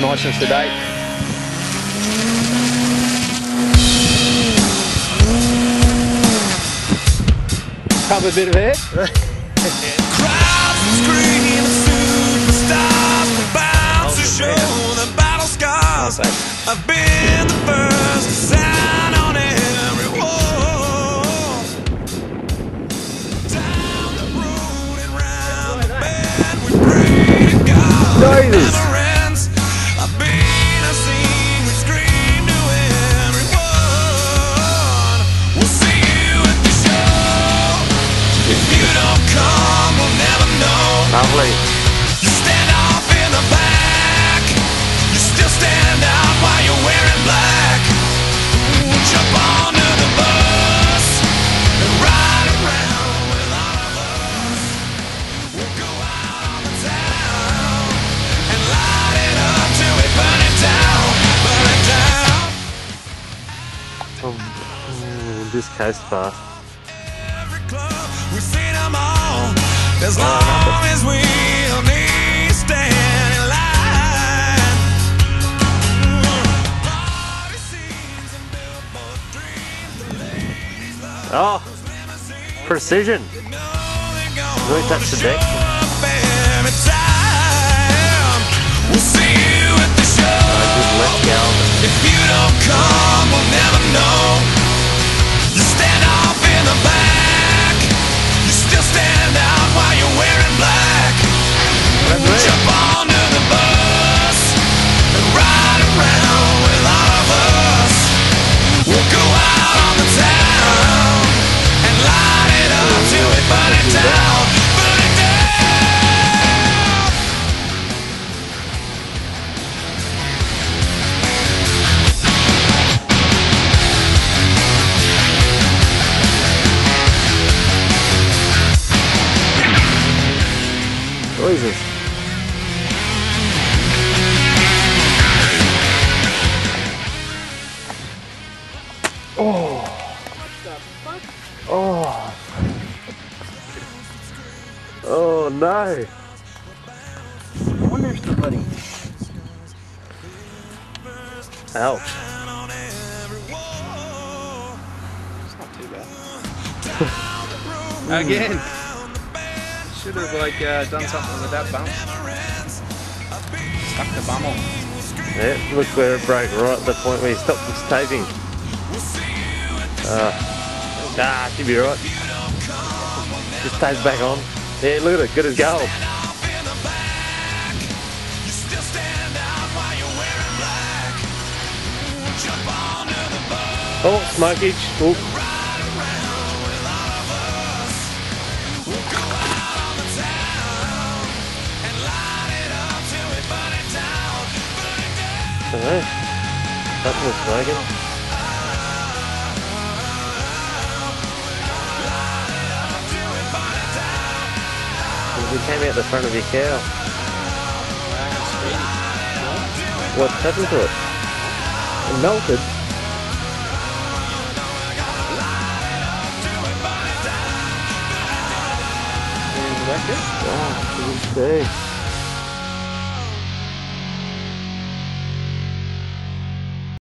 nice and sedate. Have a bit of air. Crowds screaming, superstars about to show the battle scars. I've been the first to sound on every wall. Down the road and round the bend, we pray to God. Never ends. I've been a scene, we scream to everyone. We'll see you at the show. If you don't come, we'll never know. Lovely. You stand off in the back. You still stand out while you're wearing black. Jump onto the bus and ride around with all of us. We'll go out on the town and light it up till we burn it down. Burn it down. This goes fast. Every club, we've seen them all. As long as we'll need stand in line. Party scenes and billboard dreams, the ladies love Oh, precision. Really touch the deck. every time. We'll see you at the show. Just let go. If you don't come, we'll never know. You stand off in the back. You still stand out while you're wearing black. Jump onto the bus and ride around with all of us. We'll go out on the town and light it up till we burn it down. Burn it down. Jesus. Oh. Oh. Oh no. I wonder if the bloody... Ouch. It's not too bad. Again. Should have done something with that bump. Stuck the bum on. Yeah, look where it broke, right at the point where he stopped its taping. Should be right. Just stays back on. Yeah, look at it, good as gold. Oh, smokage. Ooh. Something was smoking. We came out the front of your cow. What's happened to it? It melted. Oh, good day.